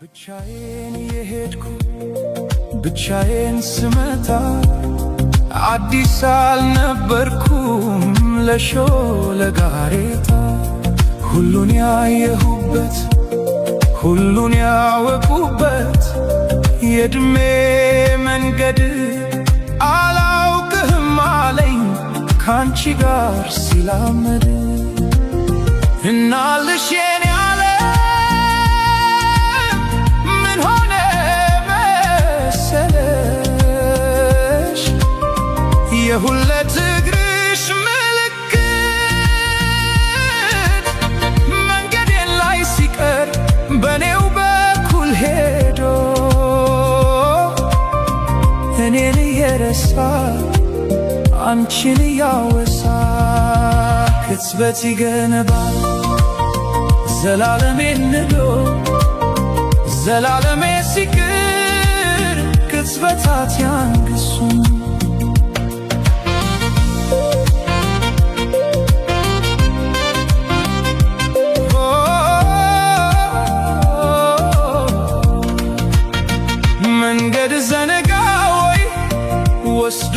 ብቻዬን የሄድኩ ብቻዬን ስመጣ አዲስ አልነበርኩም ለሾለጋሬታ ሁሉን ያየሁበት ሁሉን ያወቁበት የእድሜ መንገድ አላውቅህም አለኝ ካንቺ ጋር ሲላመድ እናልሽ የኔ ዓለም ምን ሆነ መሰለሽ የሁለት እግርሽ ምልክት መንገዴን ላይ ሲቀር በኔው በኩል ሄዶ እኔን እየረሳ አንቺን እያወሳ ቅጽበት ይገነባል ዘላለሜን ንዶ ዘላለሜ ሲቅር ቅጽበታት ያንግሱ መንገድ ዘነጋ ወይ ወስዶ